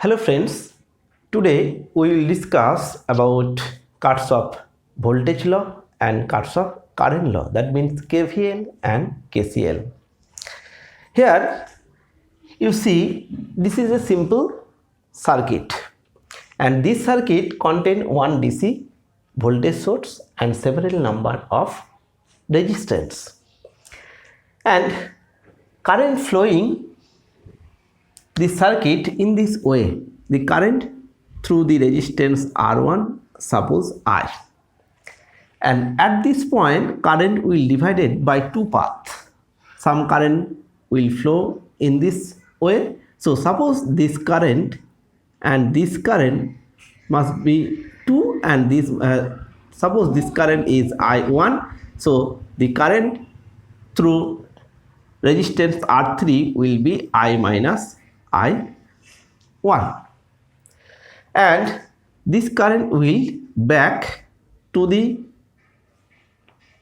Hello friends, today we will discuss about Kirchoff voltage law and Kirchoff current law, that means KVL and KCL. Here you see this is a simple circuit and this circuit contains one DC voltage source and several number of resistance and current flowing the circuit in this way. The current through the resistance R1, suppose I, and at this point current will divided by two paths. Some current will flow in this way. So suppose this current and this current must be 2 and this suppose this current is I1. So the current through resistance R3 will be I minus I1, and this current will back to the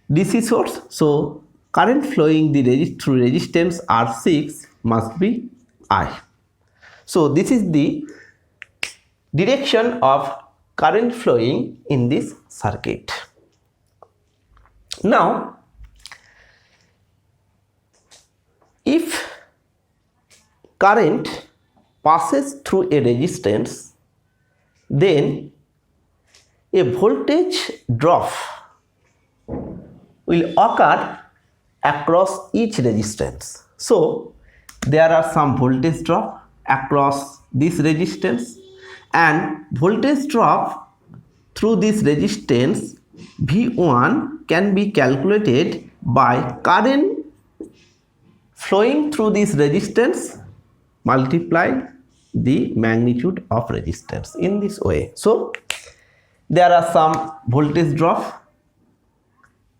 DC source. So current flowing through resistance R6 must be I. So this is the direction of current flowing in this circuit. Now if current passes through a resistance, then a voltage drop will occur across each resistance. So there are some voltage drop across this resistance, and voltage drop through this resistance V1 can be calculated by current flowing through this resistance multiply the magnitude of resistance in this way. So there are some voltage drop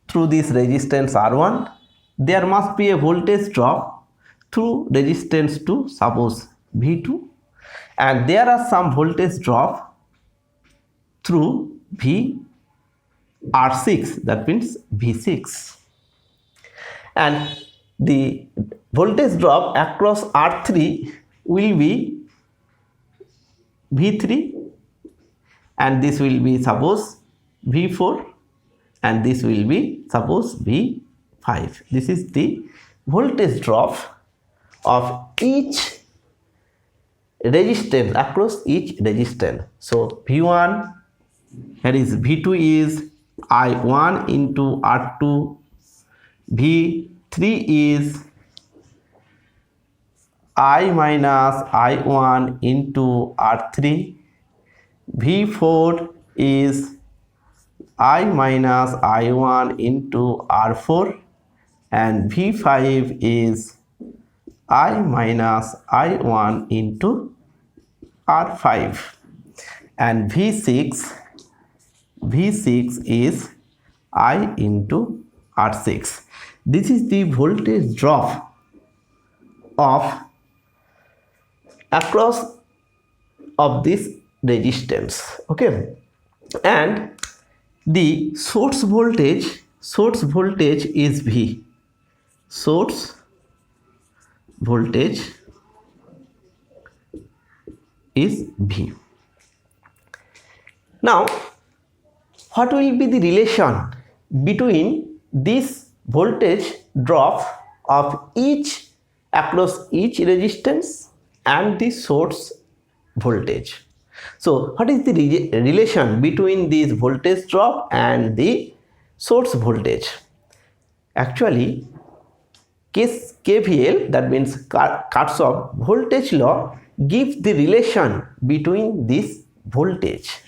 through this resistance R1. There must be a voltage drop through resistance to suppose V2, and there are some voltage drop through R6, that means V6, and the voltage drop across R3 will be V3, and this will be suppose V4, and this will be suppose V5. This is the voltage drop of each resistance across each resistance. So V1, that is V2 is I1 into R2, V3 is I minus I1 into R3, V4 is I minus I1 into R4, and V5 is I minus I1 into R5, and V6 is I into R6. This is the voltage drop of across of this resistance, okay, and the source voltage is V. Source voltage is V. Now what will be the relation between this voltage drop of each across each resistance and the source voltage? So what is the relation between this voltage drop and the source voltage? Actually KVL, that means Kirchoff voltage law, gives the relation between this voltage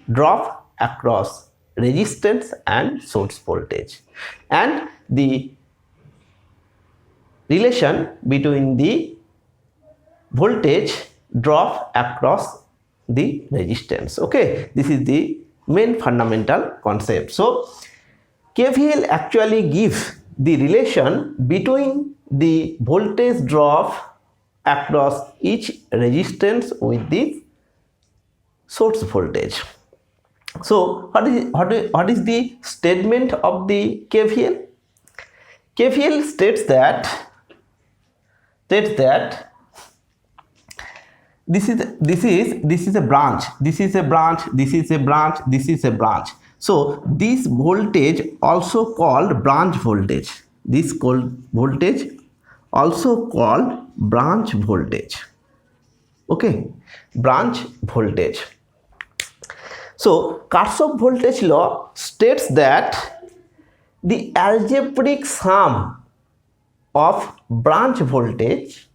drop across resistance and source voltage, and the relation between the voltage drop across the resistance. Okay, this is the main fundamental concept. So KVL actually gives the relation between the voltage drop across each resistance with the source voltage. So what is the statement of the KVL? KVL states that this is a branch, this is a branch, this is a branch, this is a branch. So this voltage also called branch voltage, this called voltage also called branch voltage. Okay, branch voltage. So Kirchoff voltage law states that the algebraic sum of branch voltage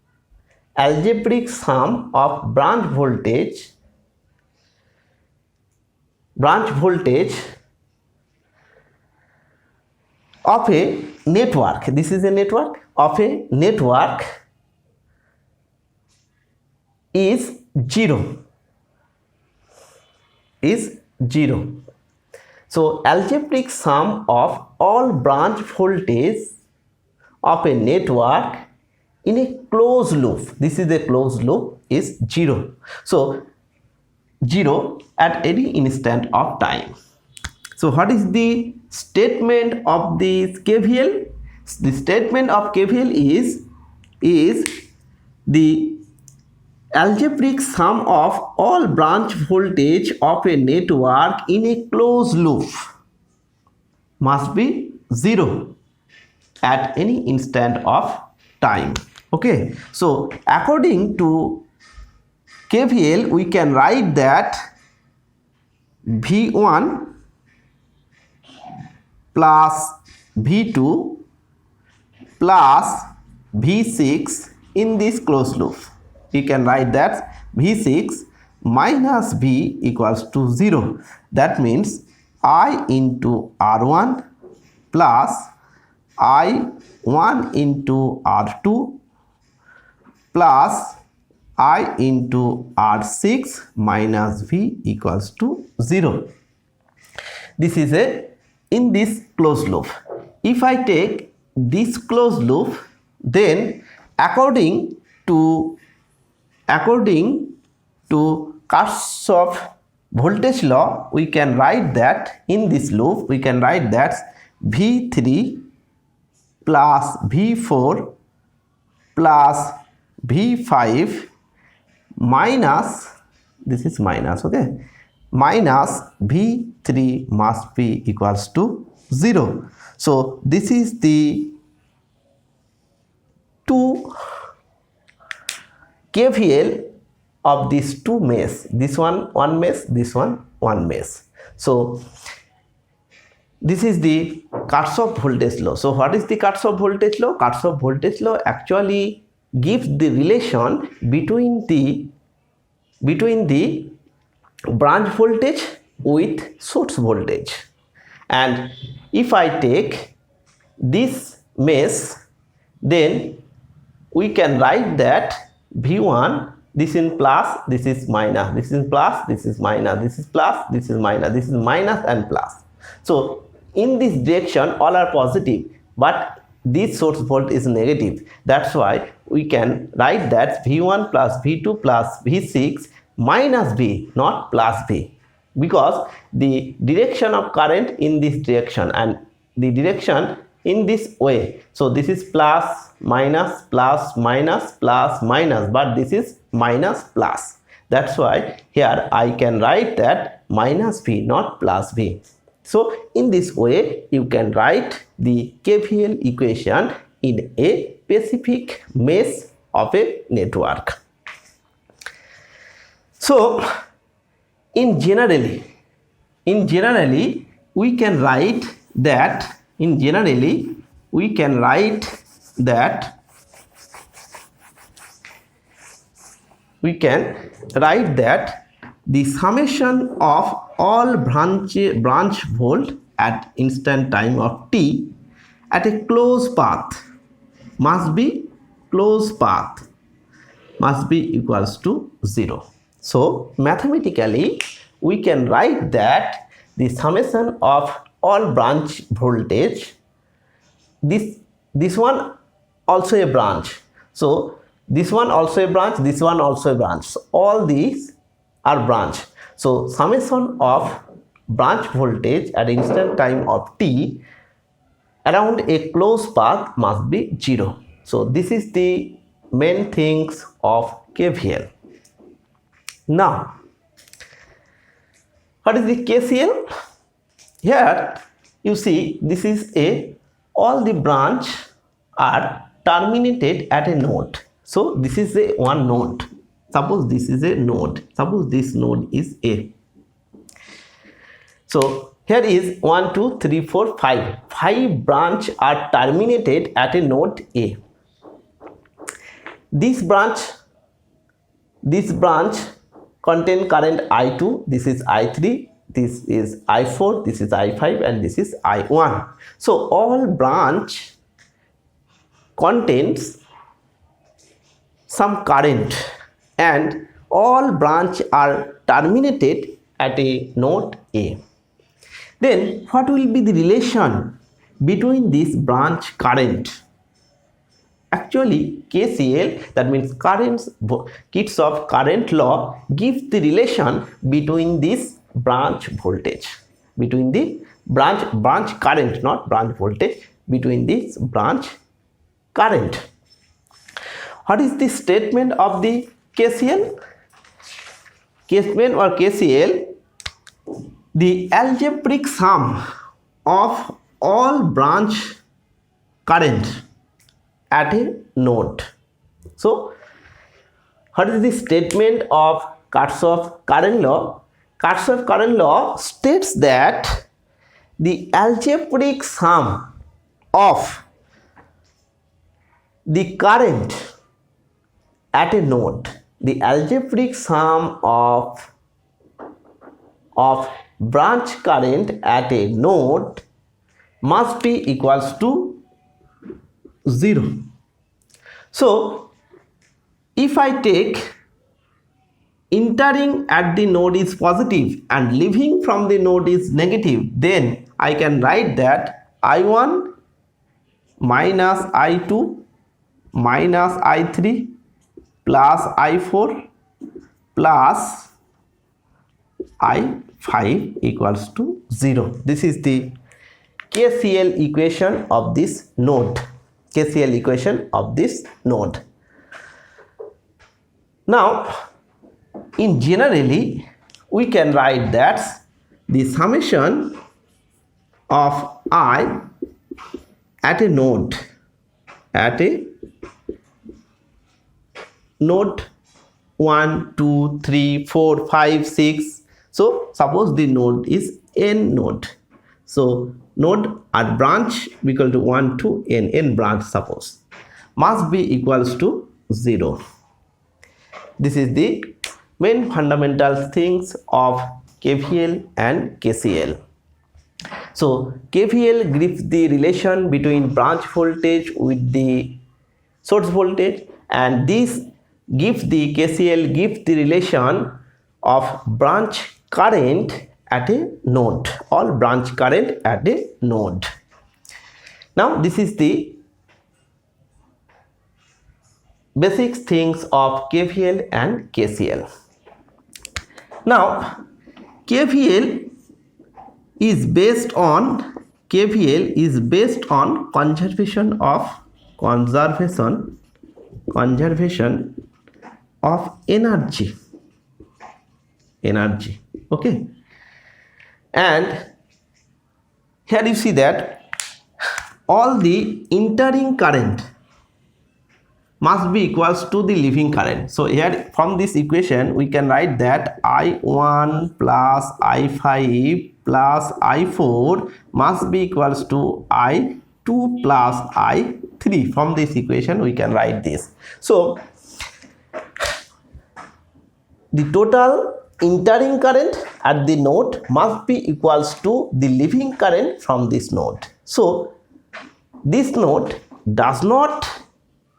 of branch voltage of a network, this is a network, of a network is zero. So algebraic sum of all branch voltage of a network in a closed loop, this is a closed loop, is 0. So 0 at any instant of time. So what is the statement of this KVL? The statement of KVL is the algebraic sum of all branch voltage of a network in a closed loop must be 0 at any instant of time. Okay, so according to KVL we can write that V1 plus V2 plus V6 in this closed loop. You can write that V6 minus V equals to 0. That means I into R1 plus I1 into R2 plus I into R6 minus V equals to 0. This is in this closed loop. If I take this closed loop, then according to Kirchoff voltage law, we can write that in this loop we can write that V3 plus V4 plus V5 minus, this is minus, okay, minus V3 must be equals to 0. So this is the two KVL of these two mesh, this one mesh, this one mesh. So this is the Kirchoff voltage law. So what is the Kirchoff voltage law? Kirchoff voltage law actually gives the relation between the branch voltage with source voltage. And if I take this mesh, then we can write that V1, this is plus, this is minus, this is plus, this is minus, this is plus, this is minus, this is minus and plus. So in this direction all are positive, but this source volt is negative. That's why we can write that V1 plus V2 plus V6 minus V, not plus V, because the direction of current in this direction and the direction in this way. So this is plus minus plus minus plus minus, but this is minus plus. That's why here I can write that minus V, not plus V. So in this way you can write the KVL equation in a specific mesh of a network. So in generally we can write that the summation of all branch volt at instant time of t at a closed path must be equals to 0. So mathematically we can write that the summation of all branch voltage, this one also a branch, so this one also a branch, this one also a branch, so all these are branch. So summation of branch voltage at instant time of t around a closed path must be 0. So this is the main things of KVL. Now, what is the KCL? Here you see this is all the branch are terminated at a node. So this is a one node. Suppose this is a node. Suppose this node is A. So here is 1, 2, 3, 4, 5. 5 branch are terminated at a node A. This branch contain current I2, this is I3, this is I4, this is I5, and this is I1. So all branch contains some current and all branch are terminated at a node A. Then what will be the relation between this branch current? Actually KCL, that means Kirchoff current law, gives the relation between this branch voltage, between the branch current, not branch voltage, between this branch current. What is the statement of the KCL? Statement or KCL: the algebraic sum of all branch current at a node. So what is the statement of Kirchoff current law? Kirchoff current law states that the algebraic sum of the current at a node, the algebraic sum of branch current at a node must be equals to 0. So if I take entering at the node is positive and leaving from the node is negative, then I can write that I1 minus I2 minus I3 plus I4 plus I5 equals to 0. This is the KCL equation of this node. KCL equation of this node. Now, in generally, we can write that the summation of I at a node, node 1, 2, 3, 4, 5, 6. So suppose the node is n node. So node at branch equal to 1 to n branch suppose must be equals to 0. This is the main fundamental things of KVL and KCL. So KVL gives the relation between branch voltage with the source voltage, and this gives the KCL gives the relation of branch current at a node, all branch current at a node. Now this is the basic things of KVL and KCL. Now KVL is based on conservation of energy. Okay, and here you see that all the entering current must be equals to the leaving current. So here from this equation we can write that I1 plus I5 plus I4 must be equals to I2 plus I3. From this equation we can write this. So the total entering current at the node must be equals to the leaving current from this node. So this node does not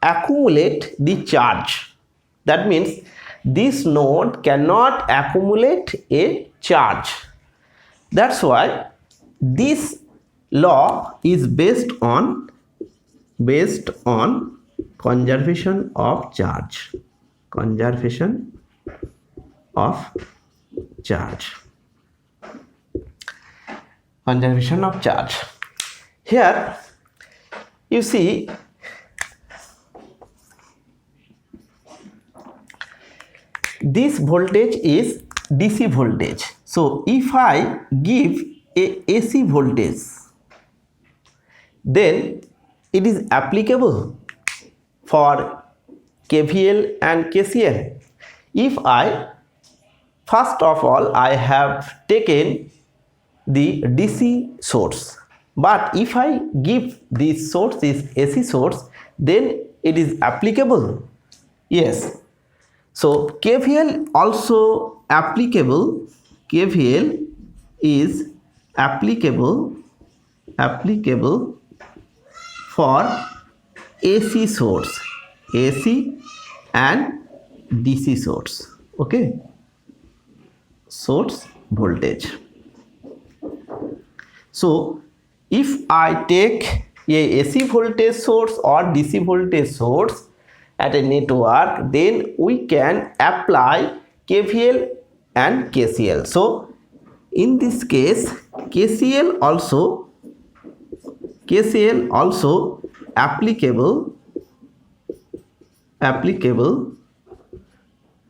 accumulate the charge. That means this node cannot accumulate a charge. That's why this law is based on conservation of charge. Here you see this voltage is DC voltage. So if I give a AC voltage, then it is applicable for KVL and KCL. If I, first of all, I have taken the DC source, but if I give this source is AC source, then it is applicable. Yes. So KVL also applicable. KVL is applicable for AC source, AC and DC source. Okay, source voltage. So if I take a AC voltage source or DC voltage source at a network, then we can apply KVL and KCL. So in this case, KCL also applicable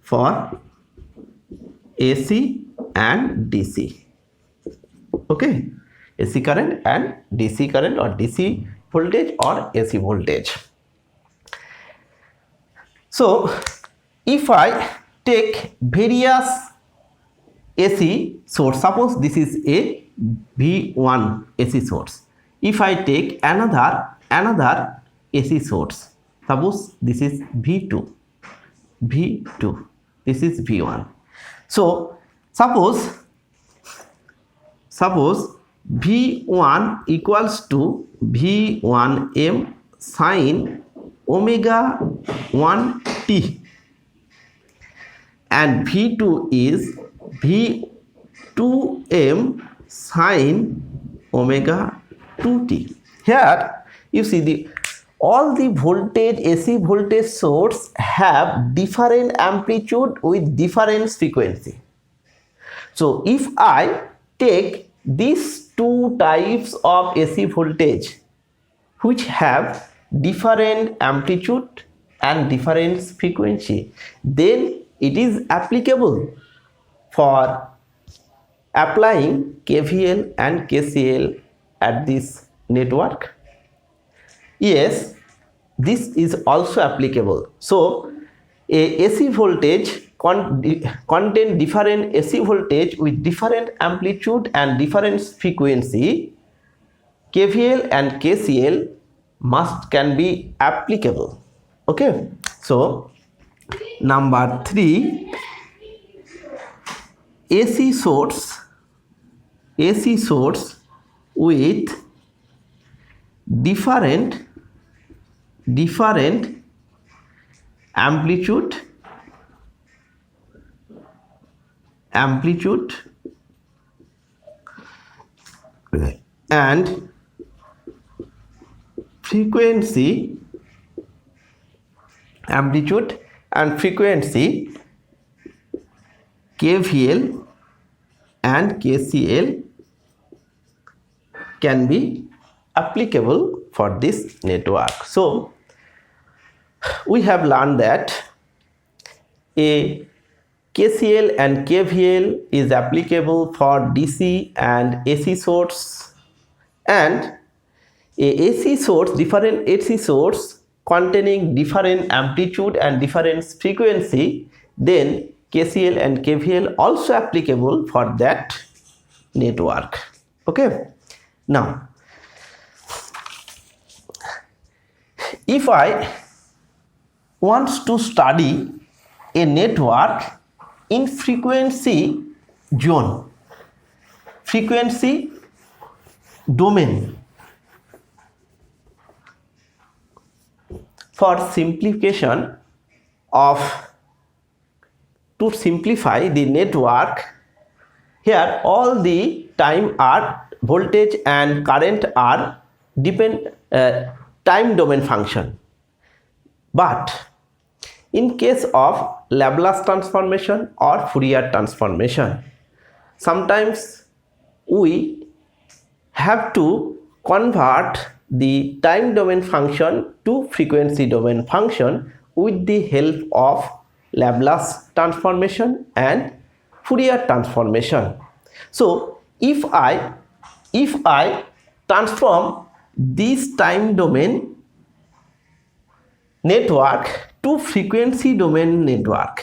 for AC and DC. Okay, AC current and DC current, or DC voltage or AC voltage. So if I take various AC source, suppose this is a V1 AC source. If I take another AC source, suppose this is V2, this is V1. So suppose V1 equals to V1m sin omega 1t, and V2 is V2m sin omega 2t. Here you see all the voltage, AC voltage source have different amplitude with different frequency. So if I take these two types of AC voltage which have different amplitude and different frequency, then it is applicable for applying KVL and KCL at this network. Yes, this is also applicable. So a AC voltage contain different AC voltage with different amplitude and different frequency. KVL and KCL can be applicable. Okay, so number 3, AC source with different amplitude and frequency, amplitude and frequency, KVL and KCL can be applicable for this network. So we have learned that a KCL and KVL is applicable for DC and AC source, and different AC source containing different amplitude and different frequency, then KCL and KVL also applicable for that network. Okay, now if I want to study a network in frequency zone, frequency domain, for simplification to simplify the network, here all the time voltage and current are time domain function. But in case of Laplace transformation or Fourier transformation, sometimes we have to convert the time domain function to frequency domain function with the help of Laplace transformation and Fourier transformation. So if I transform this time domain network to frequency domain network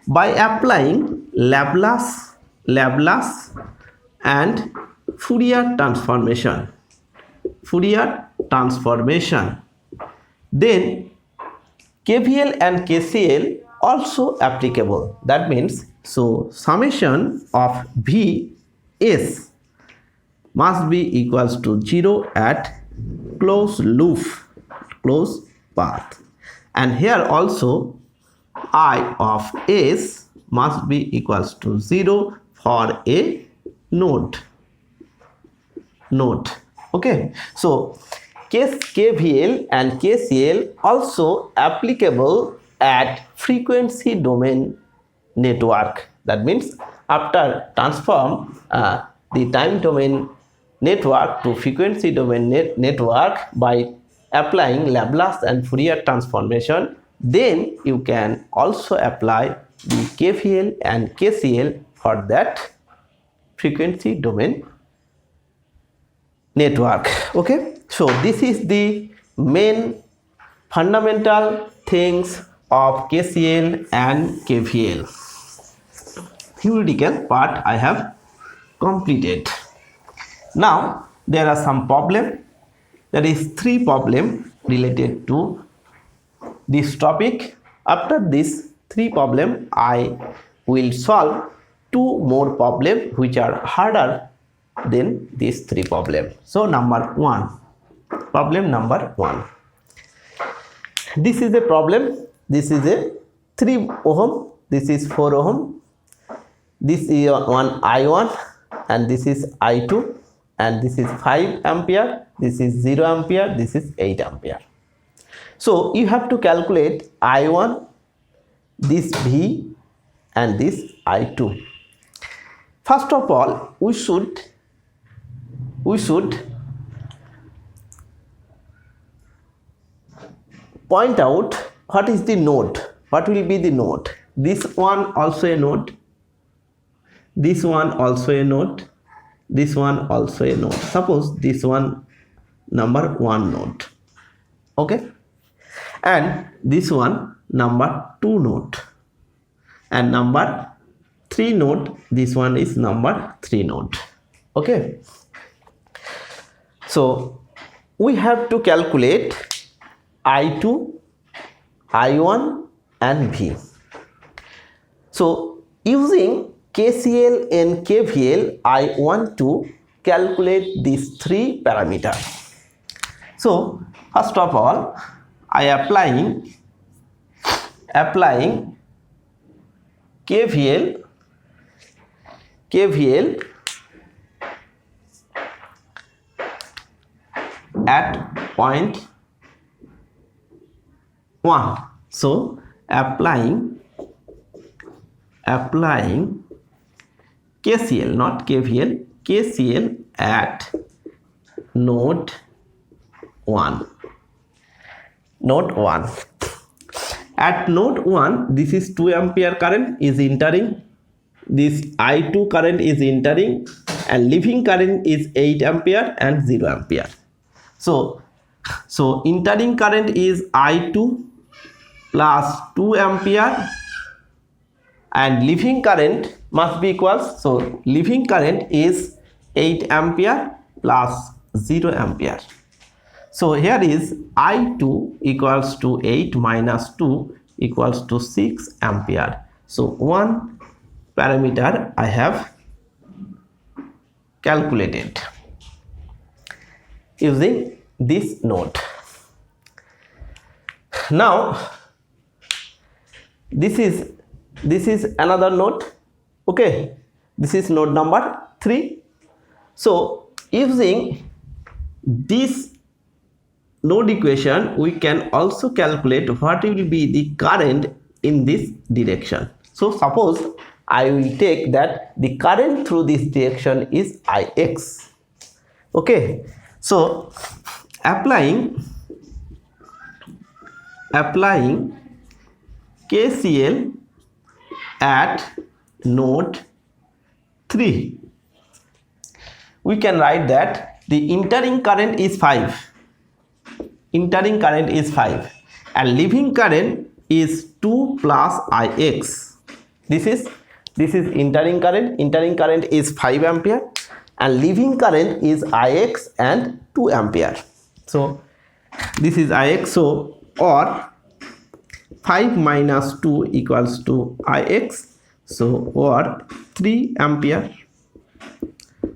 by applying Laplace and Fourier transformation, then KVL and KCL also applicable. That means, so summation of Vs must be equals to 0 at closed loop, closed path, and here also I of S must be equals to 0 for a node. Okay, so KVL and KCL also applicable at frequency domain network. That means after transform the time domain network to frequency domain network by applying Laplace and Fourier transformation, then you can also apply the KVL and KCL for that frequency domain network. Okay, so this is the main fundamental things of KCL and KVL. Theoretical part I have completed. Now there are some problem, that is 3 problem related to this topic. After this 3 problem I will solve 2 more problem which are harder than these 3 problem. So problem number 1. This is a problem. This is a 3 ohm, this is 4 ohm, this is one I1 and this is I2, and this is 5 ampere, this is 0 ampere, this is 8 ampere. So you have to calculate I1, this V and this I2. First of all, we should point out what is the node, what will be the node. This one also a node, this one also a node, this one also a node. Suppose this one number 1 node, okay, and this one number 2 node, and number 3 node, this one is number 3 node. Okay, so we have to calculate I2, I1 and V. So using KCL and KVL, I want to calculate these 3 parameters. So first of all, I applying KVL at point 1. So applying KCL, not KVL, KCL at node 1. At node 1, this is 2 ampere current is entering, this I2 current is entering, and leaving current is 8 ampere and 0 ampere. So entering current is I2 plus 2 ampere and leaving current must be equals, so leaving current is 8 ampere plus 0 ampere. So here is I2 equals to 8 minus 2 equals to 6 ampere. So one parameter I have calculated using this node. Now this is another node. Okay, this is node number 3. So using this node equation, we can also calculate what will be the current in this direction. So suppose I will take that the current through this direction is Ix. Okay, so applying applying KCL at node 3, we can write that the entering current is 5. Entering current is 5 and leaving current is 2 plus Ix. This is entering current. Entering current is 5 ampere and leaving current is Ix and 2 ampere. So this is Ix. So or 5 minus 2 equals to Ix. So or 3 ampere.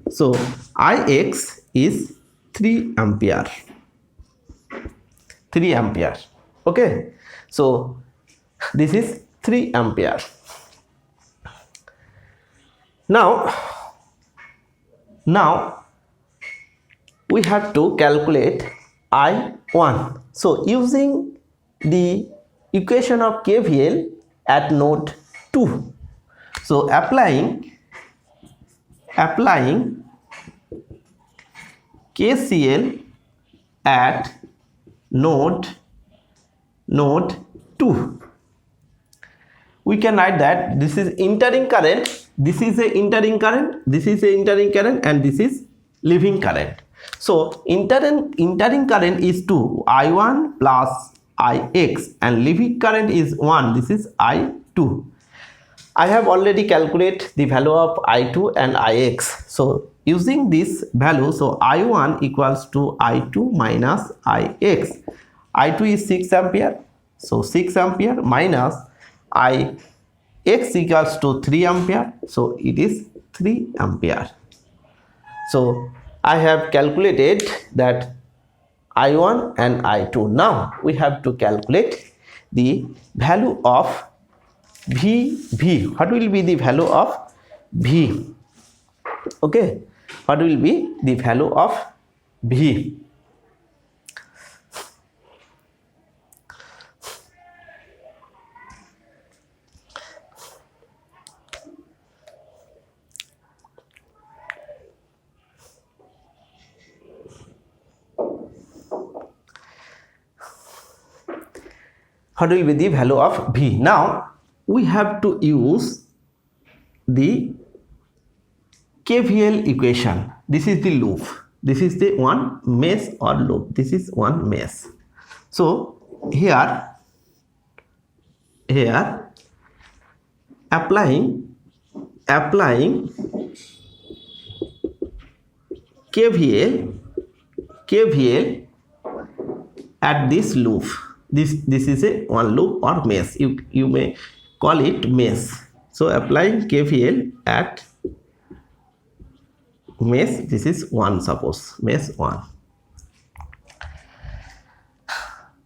So Ix is 3 ampere. 3 ampere. Okay. So this is 3 ampere. Now we have to calculate I1. So using the equation of KVL at node 2. So applying KCL at node 2, we can write that this is entering current, this is a entering current, this is a entering current, and this is leaving current. So entering current is 2, I1 plus Ix, and leaving current is 1, this is I2. I have already calculated the value of I2 and Ix. So using this value, so I1 equals to I2 minus Ix. I2 is 6 ampere. So 6 ampere minus Ix equals to 3 ampere. So it is 3 ampere. So I have calculated that I1 and I2. Now we have to calculate the value of V. What will be the value of V? Okay, what will be the value of V? What will be the value of V? Now we have to use the KVL equation. This is the loop. This is the one mesh or loop. This is one mesh. So here applying KVL at this loop. This is a one loop or mesh. You may call it mesh. So applying KVL at mesh, this is 1, suppose mesh 1.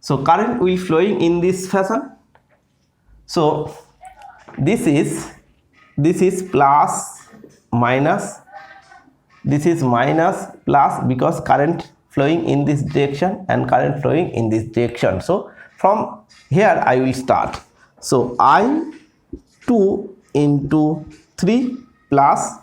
So current will flowing in this fashion. So this is plus minus, this is minus plus, because current flowing in this direction and current flowing in this direction. So from here I will start. So I2 into 3 plus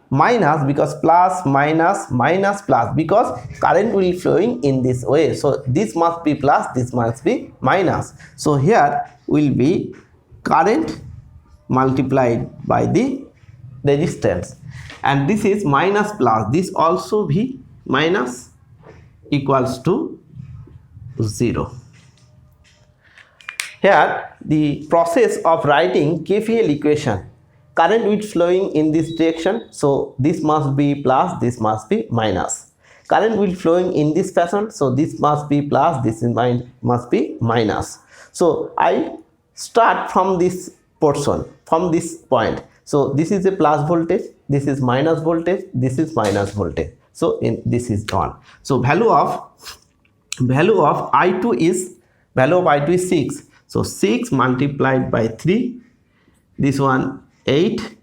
minus, because plus minus minus plus, because current will flowing in this way. So this must be plus, this must be minus. So here will be current multiplied by the resistance, and this is minus plus, this also be minus, equals to 0. Here the process of writing KVL equation, current will flowing in this direction, so this must be plus, this must be minus. Current will flowing in this fashion, so this must be plus, this is must be minus. So I start from this portion, from this point. So this is a plus voltage, this is minus voltage, this is minus voltage. So this is 1. So value of I2 is 6. So 6 multiplied by 3, this one 8,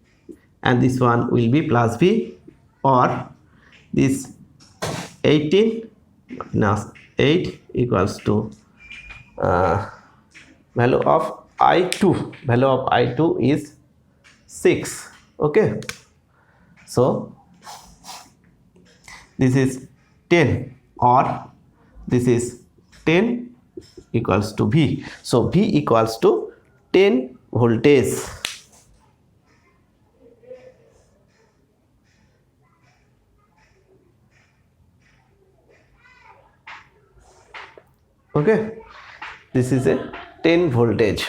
and this one will be plus V, or this 18 minus 8 equals to value of I2 is 6. Okay, so this is 10, or this is 10 equals to V. So V equals to 10 voltage. Okay, this is a 10 voltage.